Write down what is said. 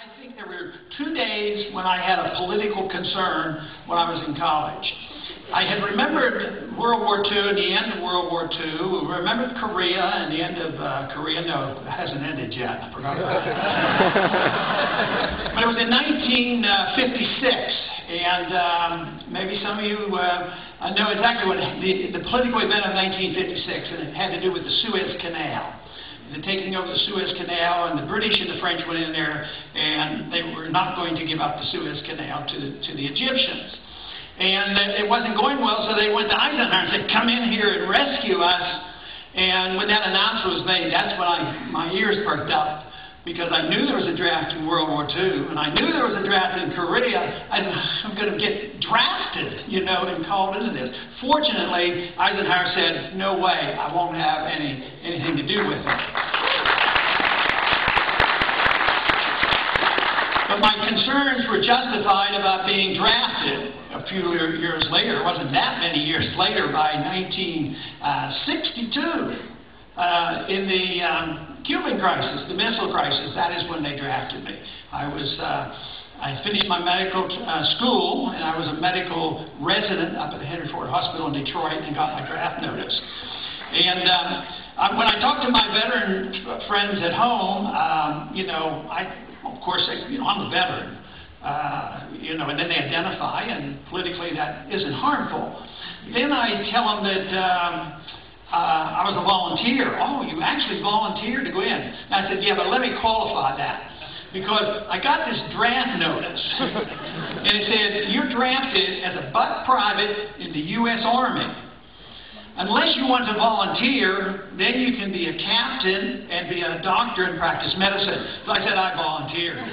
I think there were 2 days when I had a political concern when I was in college. I had remembered World War II and the end of World War II, remembered Korea and the end of Korea. No, it hasn't ended yet. I forgot about that. But it was in 1956, and maybe some of you know exactly what the political event of 1956, and it had to do with the Suez Canal. The taking over the Suez Canal, and the British and the French went in there, and they were not going to give up the Suez Canal to the Egyptians. And it wasn't going well, so they went to Eisenhower and said, "Come in here and rescue us." And when that announcement was made, that's when my ears perked up, because I knew there was a draft in World War II, and I knew there was a draft in Korea. I'm going to get drafted, you know, and called into this. Fortunately, Eisenhower said, "No way, I won't have anything to do with it." But my concerns were justified about being drafted a few years later. It wasn't that many years later, by 1962, in the Cuban crisis, the missile crisis. That is when they drafted me. I finished my medical school, and I was a medical resident up at the Henry Ford Hospital in Detroit, and got my draft notice. And when I talked to my veteran friends at home, you know, of course, I'm a veteran, you know, and then they identify, and politically that isn't harmful. Then I tell them that I was a volunteer. "Oh, you actually volunteered to go in?" And I said, "Yeah, but let me qualify that. Because I got this draft notice, and it said, you're drafted as a buck private in the U.S. Army. Unless you want to volunteer, then you can be a captain and be a doctor and practice medicine." So I said, I volunteered.